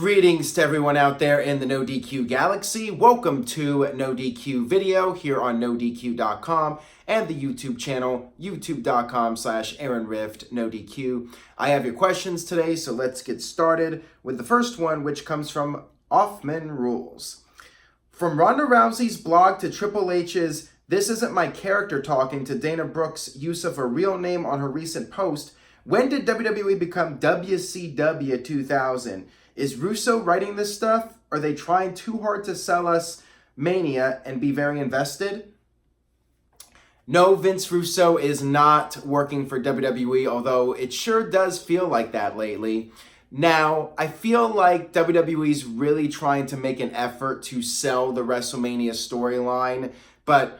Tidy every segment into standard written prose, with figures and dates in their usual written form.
Greetings to everyone out there in the NoDQ galaxy. Welcome to NoDQ video here on NoDQ.com and the YouTube channel, youtube.com/AaronRift NoDQ. I have your questions today, so let's get started with the first one, which comes from Offman Rules. From Ronda Rousey's blog to Triple H's "This Isn't My Character" talking to Dana Brooks' use of her real name on her recent post, when did WWE become WCW 2000? Is Russo writing this stuff? Are they trying too hard to sell us Mania and be very invested? No, Vince Russo is not working for WWE, although it sure does feel like that lately. Now, I feel like WWE's really trying to make an effort to sell the Wrestlemania storyline, but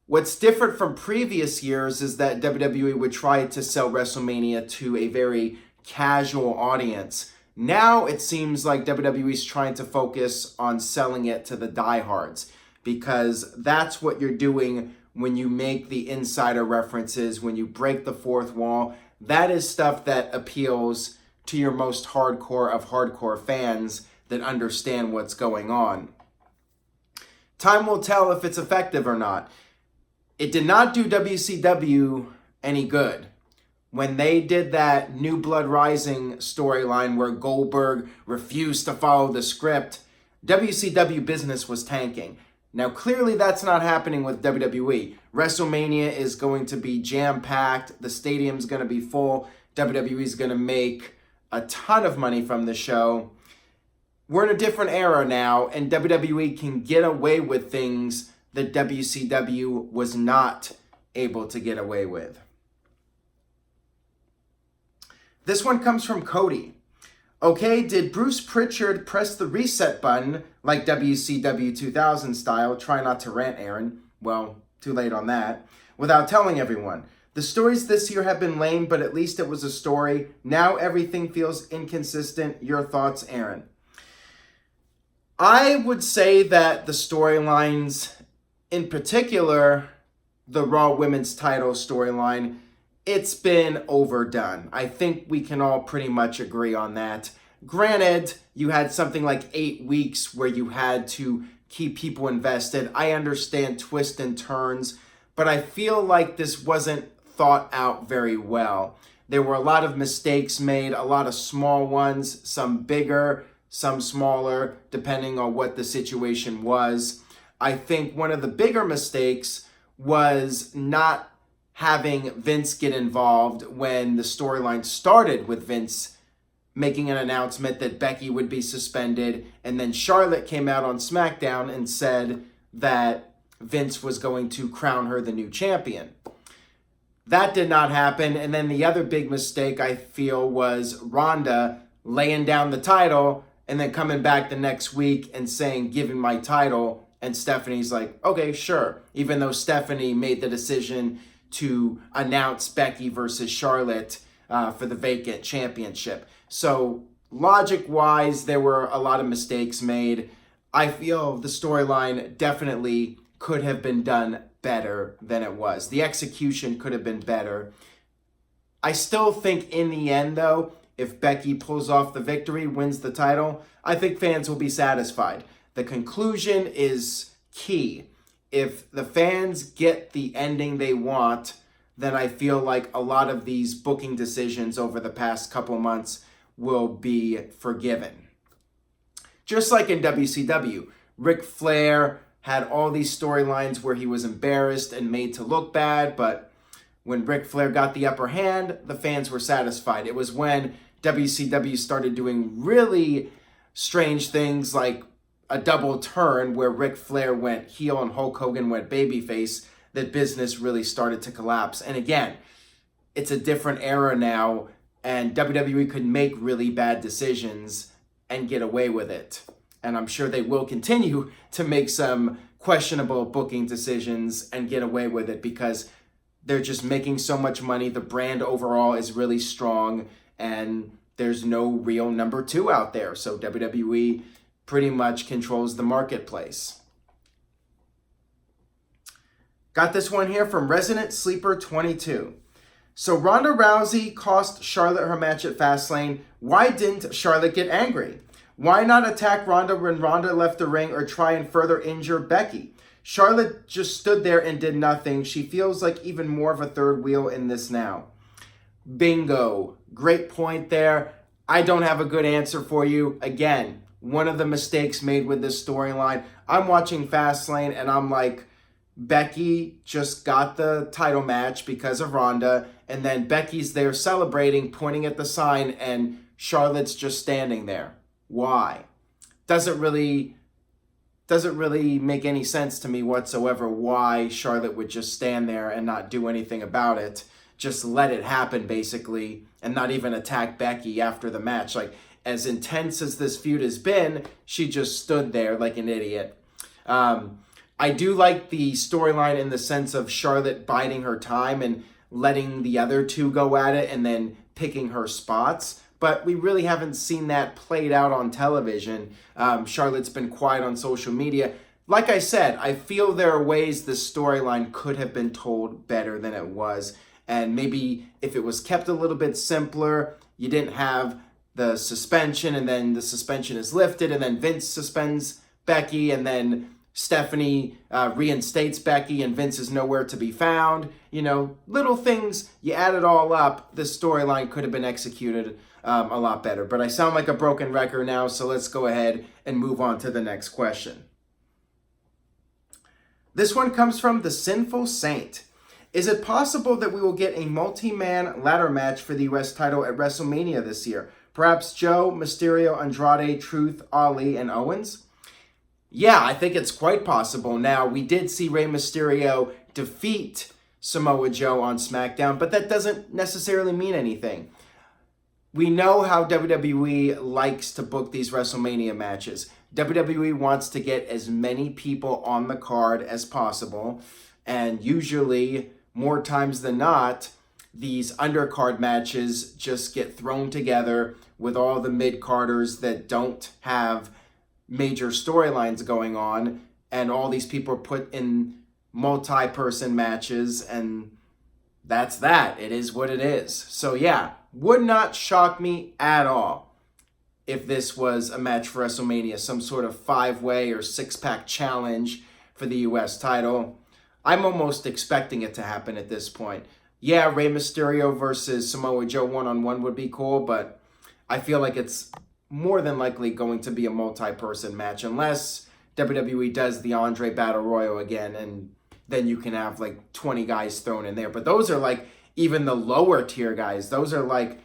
what's different from previous years is that WWE would try to sell WrestleMania to a very casual audience. Now it seems like WWE's trying to focus on selling it to the diehards, because that's what you're doing when you make the insider references, when you break the fourth wall. That is stuff that appeals to your most hardcore of hardcore fans that understand what's going on. Time will tell if it's effective or not. It did not do WCW any good. When they did that New Blood Rising storyline where Goldberg refused to follow the script, WCW business was tanking. Now, clearly that's not happening with WWE. WrestleMania is going to be jam-packed. The stadium's going to be full. WWE's going to make a ton of money from the show. We're in a different era now, and WWE can get away with things that WCW was not able to get away with. This one comes from Cody. Okay, did Bruce Pritchard press the reset button like WCW 2000 style? Try not to rant, Aaron. Well, too late on that. Without telling everyone. The stories this year have been lame, but at least it was a story. Now everything feels inconsistent. Your thoughts, Aaron? I would say that the storylines, in particular, the Raw Women's title storyline, it's been overdone. I think we can all pretty much agree on that. Granted, you had something like 8 weeks where you had to keep people invested. I understand twists and turns, but I feel like this wasn't thought out very well. There were a lot of mistakes made, a lot of small ones, some bigger, some smaller, depending on what the situation was. I think one of the bigger mistakes was not having Vince get involved when the storyline started, with Vince making an announcement that Becky would be suspended, and then Charlotte came out on SmackDown and said that Vince was going to crown her the new champion. That did not happen. And then the other big mistake, I feel, was Ronda laying down the title and then coming back the next week and saying, "Give me my title." And Stephanie's like, okay, sure. Even though Stephanie made the decision to announce Becky versus Charlotte for the vacant championship. So logic-wise, there were a lot of mistakes made. I feel the storyline definitely could have been done better than it was. The execution could have been better. I still think in the end, though, if Becky pulls off the victory, wins the title, I think fans will be satisfied. The conclusion is key. If the fans get the ending they want, then I feel like a lot of these booking decisions over the past couple months will be forgiven. Just like in WCW, Ric Flair had all these storylines where he was embarrassed and made to look bad, but when Ric Flair got the upper hand, the fans were satisfied. It was when WCW started doing really strange things like a double turn where Ric Flair went heel and Hulk Hogan went babyface, that business really started to collapse. And again, it's a different era now, and WWE could make really bad decisions and get away with it. And I'm sure they will continue to make some questionable booking decisions and get away with it, because they're just making so much money. The brand overall is really strong, and there's no real number two out there. So WWE pretty much controls the marketplace. Got this one here from Resident Sleeper 22. So Ronda Rousey cost Charlotte her match at Fastlane. Why didn't Charlotte get angry? Why not attack Ronda when Ronda left the ring or try and further injure Becky? Charlotte just stood there and did nothing. She feels like even more of a third wheel in this now. Bingo. Great point there. I don't have a good answer for you. Again, one of the mistakes made with this storyline. I'm watching Fastlane and I'm like, Becky just got the title match because of Ronda, and then Becky's there celebrating, pointing at the sign, and Charlotte's just standing there. Why? Doesn't really make any sense to me whatsoever why Charlotte would just stand there and not do anything about it. Just let it happen, basically, and not even attack Becky after the match. Like, as intense as this feud has been, she just stood there like an idiot. I do like the storyline in the sense of Charlotte biding her time and letting the other two go at it and then picking her spots. But we really haven't seen that played out on television. Charlotte's been quiet on social media. Like I said, I feel there are ways this storyline could have been told better than it was. And maybe if it was kept a little bit simpler, you didn't have the suspension and then the suspension is lifted and then Vince suspends Becky and then Stephanie reinstates Becky and Vince is nowhere to be found. You know, little things, you add it all up, this storyline could have been executed a lot better. But I sound like a broken record now, so let's go ahead and move on to the next question. This one comes from The Sinful Saint. Is it possible that we will get a multi-man ladder match for the US title at WrestleMania this year? Perhaps Joe, Mysterio, Andrade, Truth, Ali, and Owens? Yeah, I think it's quite possible. Now, we did see Rey Mysterio defeat Samoa Joe on SmackDown, but that doesn't necessarily mean anything. We know how WWE likes to book these WrestleMania matches. WWE wants to get as many people on the card as possible, and usually, more times than not, these undercard matches just get thrown together with all the mid-carders that don't have major storylines going on, and all these people are put in multi-person matches, and that's that. It is what it is. So yeah, would not shock me at all if this was a match for WrestleMania, some sort of 5-way or 6-pack challenge for the US title. I'm almost expecting it to happen at this point. Yeah, Rey Mysterio versus Samoa Joe one-on-one would be cool, but I feel like it's more than likely going to be a multi-person match unless WWE does the Andre Battle Royal again, and then you can have like 20 guys thrown in there. But those are like even the lower tier guys. Those are like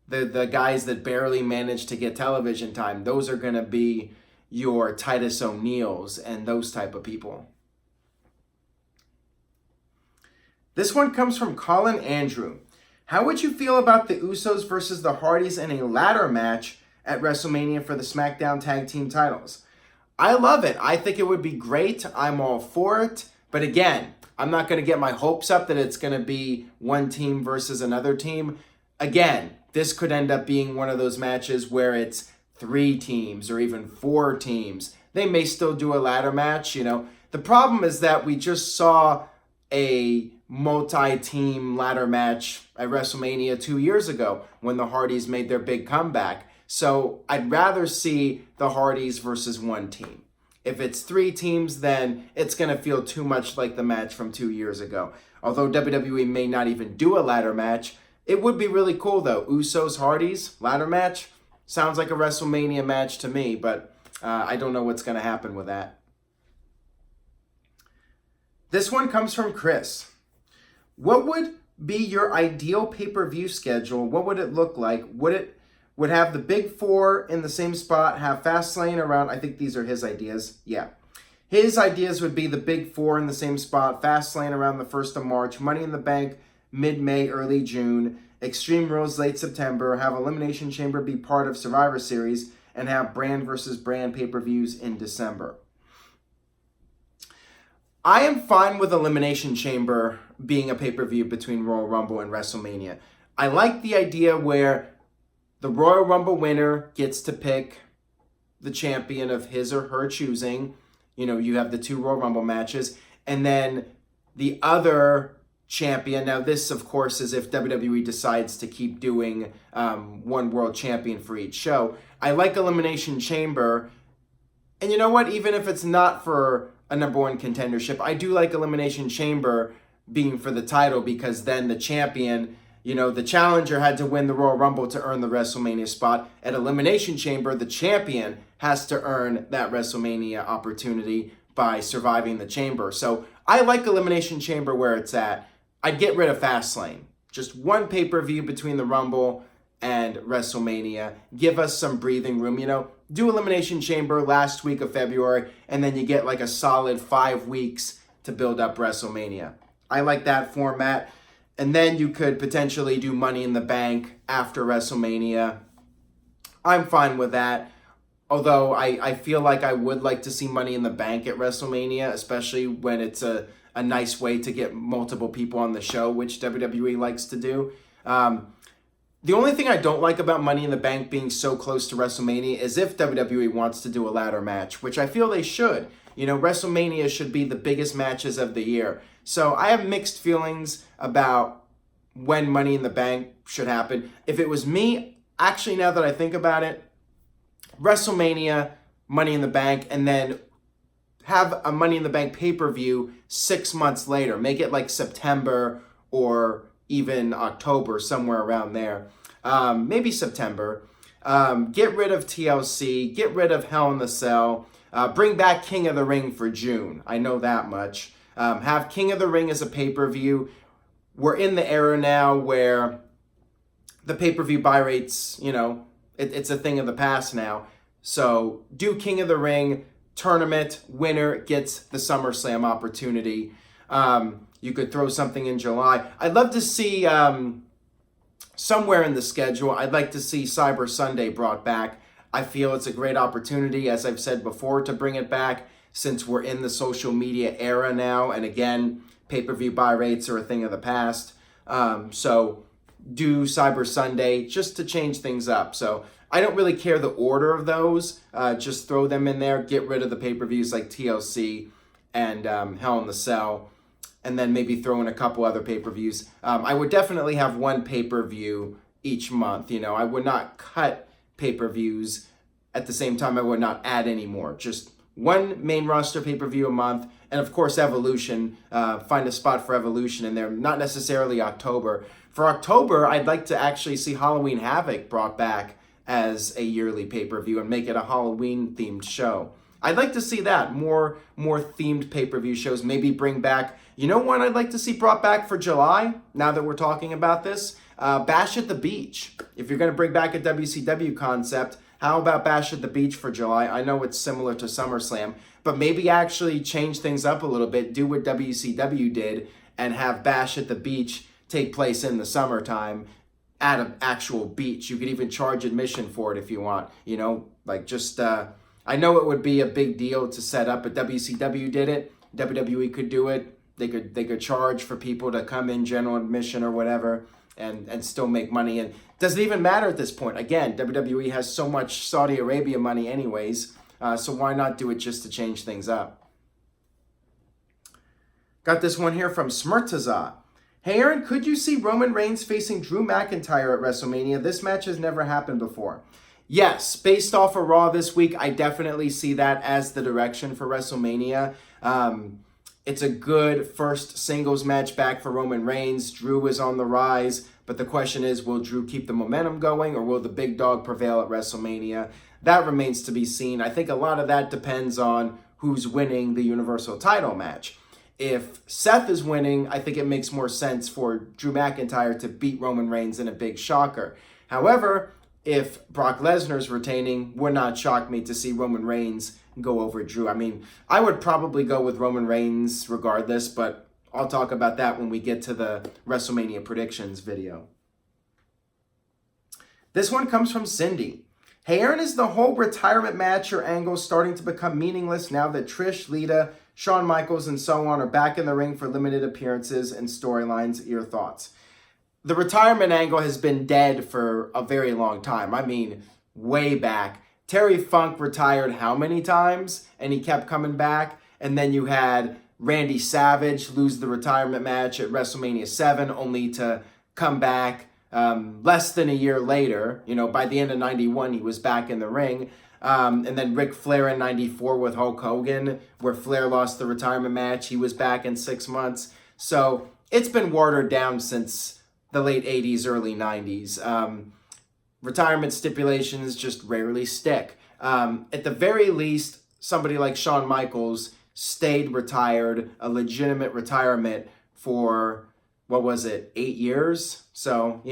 the guys that barely manage to get television time. Those are going to be your Titus O'Neils and those type of people. This one comes from Colin Andrew. How would you feel about the Usos versus the Hardys in a ladder match at WrestleMania for the SmackDown Tag Team titles? I love it. I think it would be great. I'm all for it. But again, I'm not going to get my hopes up that it's going to be one team versus another team. Again, this could end up being one of those matches where it's 3 teams or even 4 teams. They may still do a ladder match, you know. The problem is that we just saw a multi-team ladder match at WrestleMania 2 years ago when the Hardys made their big comeback. So I'd rather see the Hardys versus one team. If it's 3 teams, then it's going to feel too much like the match from 2 years ago. Although WWE may not even do a ladder match, it would be really cool though. Usos, Hardys, ladder match. Sounds like a WrestleMania match to me, but I don't know what's going to happen with that. This one comes from Chris. What would be your ideal pay-per-view schedule? What would it look like? Would have the big 4 in the same spot, have Fastlane around, I think these are his ideas, yeah. His ideas would be the big 4 in the same spot, Fastlane around the 1st of March, Money in the Bank mid-May, early June, Extreme Rules late September, have Elimination Chamber be part of Survivor Series, and have brand versus brand pay-per-views in December. I am fine with Elimination Chamber being a pay-per-view between Royal Rumble and WrestleMania. I like the idea where the Royal Rumble winner gets to pick the champion of his or her choosing. You know, you have the 2 Royal Rumble matches, and then the other champion. Now, this, of course, is if WWE decides to keep doing one world champion for each show. I like Elimination Chamber. And you know what? Even if it's not for a number one contendership, I do like Elimination Chamber being for the title, because then the champion, the challenger had to win the Royal Rumble to earn the WrestleMania spot. At Elimination Chamber, the champion has to earn that WrestleMania opportunity by surviving the chamber. So I like Elimination Chamber where it's at. I'd get rid of Fastlane. Just one pay-per-view between the Rumble and WrestleMania. Give us some breathing room. Do Elimination Chamber last week of February, and then you get like a solid 5 weeks to build up WrestleMania. I like that format. And then you could potentially do Money in the Bank after WrestleMania. I'm fine with that. Although I feel like I would like to see Money in the Bank at WrestleMania, especially when it's a nice way to get multiple people on the show, which WWE likes to do. The only thing I don't like about Money in the Bank being so close to WrestleMania is if WWE wants to do a ladder match, which I feel they should. WrestleMania should be the biggest matches of the year. So I have mixed feelings about when Money in the Bank should happen. If it was me, actually, now that I think about it, WrestleMania, Money in the Bank, and then have a Money in the Bank pay-per-view 6 months later. Make it like September or even October, somewhere around there. Maybe September. Get rid of TLC. Get rid of Hell in the Cell. Bring back King of the Ring for June. I know that much. Have King of the Ring as a pay-per-view. We're in the era now where the pay-per-view buy rates, it's a thing of the past now. So do King of the Ring, tournament, winner gets the SummerSlam opportunity. You could throw something in July. I'd love to see somewhere in the schedule, I'd like to see Cyber Sunday brought back. I feel it's a great opportunity, as I've said before, to bring it back since we're in the social media era now. And again, pay-per-view buy rates are a thing of the past. So do Cyber Sunday just to change things up. So I don't really care the order of those. Just throw them in there. Get rid of the pay-per-views like TLC and Hell in the Cell. And then maybe throw in a couple other pay-per-views. I would definitely have one pay-per-view each month. I would not cut pay-per-views. At the same time, I would not add any more. Just one main roster pay-per-view a month. And of course, Evolution. Find a spot for Evolution in there. Not necessarily October. For October, I'd like to actually see Halloween Havoc brought back as a yearly pay-per-view and make it a Halloween-themed show. I'd like to see that. More themed pay-per-view shows. Maybe bring back... one I'd like to see brought back for July, now that we're talking about this? Bash at the Beach. If you're going to bring back a WCW concept, how about Bash at the Beach for July? I know it's similar to SummerSlam, but maybe actually change things up a little bit, do what WCW did, and have Bash at the Beach take place in the summertime at an actual beach. You could even charge admission for it if you want. I know it would be a big deal to set up, but WCW did it. WWE could do it. They could charge for people to come in general admission or whatever and still make money. And it doesn't even matter at this point. Again, WWE has so much Saudi Arabia money anyways, so why not do it just to change things up? Got this one here from Smirtaza. Hey Aaron, could you see Roman Reigns facing Drew McIntyre at WrestleMania? This match has never happened before. Yes, based off of Raw this week, I definitely see that as the direction for WrestleMania. It's a good first singles match back for Roman Reigns. Drew is on the rise, but the question is, will Drew keep the momentum going or will the big dog prevail at WrestleMania? That remains to be seen. I think a lot of that depends on who's winning the Universal title match. If Seth is winning, I think it makes more sense for Drew McIntyre to beat Roman Reigns in a big shocker. However, if Brock Lesnar's retaining, would not shock me to see Roman Reigns go over Drew. I mean, I would probably go with Roman Reigns regardless, but I'll talk about that when we get to the WrestleMania predictions video. This one comes from Cindy. Hey Aaron, is the whole retirement match or angle starting to become meaningless now that Trish, Lita, Shawn Michaels, and so on are back in the ring for limited appearances and storylines? Your thoughts? The retirement angle has been dead for a very long time. I mean, way back. Terry Funk retired how many times? And he kept coming back. And then you had Randy Savage lose the retirement match at WrestleMania 7, only to come back less than a year later. By the end of 91, he was back in the ring. And then Ric Flair in 94 with Hulk Hogan, where Flair lost the retirement match. He was back in 6 months. So it's been watered down since the late 80s, early 90s. Retirement stipulations just rarely stick. At the very least, somebody like Shawn Michaels stayed retired, a legitimate retirement for, 8 years? So,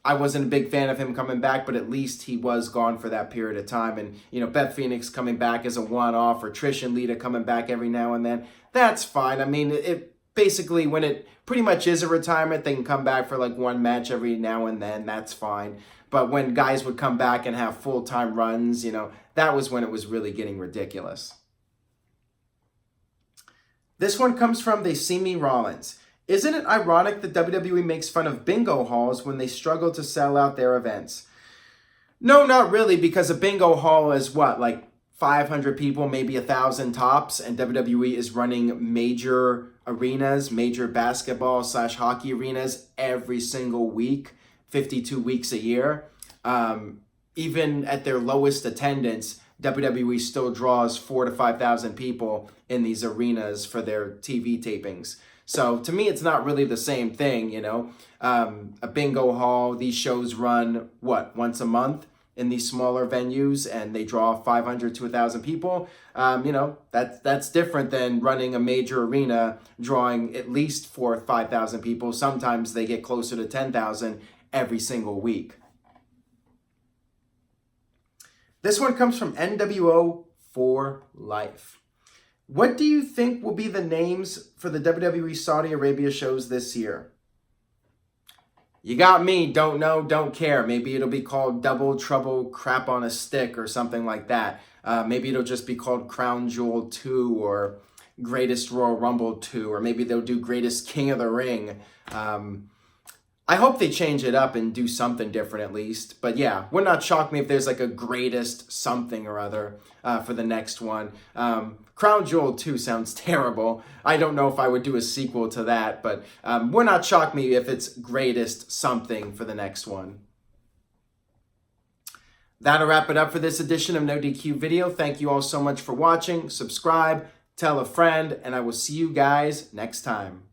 I wasn't a big fan of him coming back, but at least he was gone for that period of time. And, Beth Phoenix coming back as a one-off, or Trish and Lita coming back every now and then, that's fine. I mean, it basically, when it pretty much is a retirement, they can come back for like one match every now and then, that's fine. But when guys would come back and have full-time runs, that was when it was really getting ridiculous. This one comes from They See Me Rollins. Isn't it ironic that WWE makes fun of bingo halls when they struggle to sell out their events? No, not really, because a bingo hall is like 500 people, maybe 1,000 tops, and WWE is running major arenas, major basketball/hockey arenas every single week, 52 weeks a year. Even at their lowest attendance, WWE still draws 4,000 to 5,000 people in these arenas for their TV tapings. So to me, it's not really the same thing, A bingo hall, these shows run, once a month in these smaller venues, and they draw 500 to 1,000 people. That's different than running a major arena, drawing at least 4,000 to 5,000 people. Sometimes they get closer to 10,000 every single week. This one comes from NWO for Life. What do you think will be the names for the WWE Saudi Arabia shows this year? You got me, don't know, don't care. Maybe it'll be called Double Trouble Crap on a Stick or something like that. Maybe it'll just be called Crown Jewel 2 or Greatest Royal Rumble 2, or maybe they'll do Greatest King of the Ring. I hope they change it up and do something different at least. But yeah, would not shock me if there's like a greatest something or other for the next one. Crown Jewel 2 sounds terrible. I don't know if I would do a sequel to that, but would not shock me if it's greatest something for the next one. That'll wrap it up for this edition of NoDQ video. Thank you all so much for watching. Subscribe, tell a friend, and I will see you guys next time.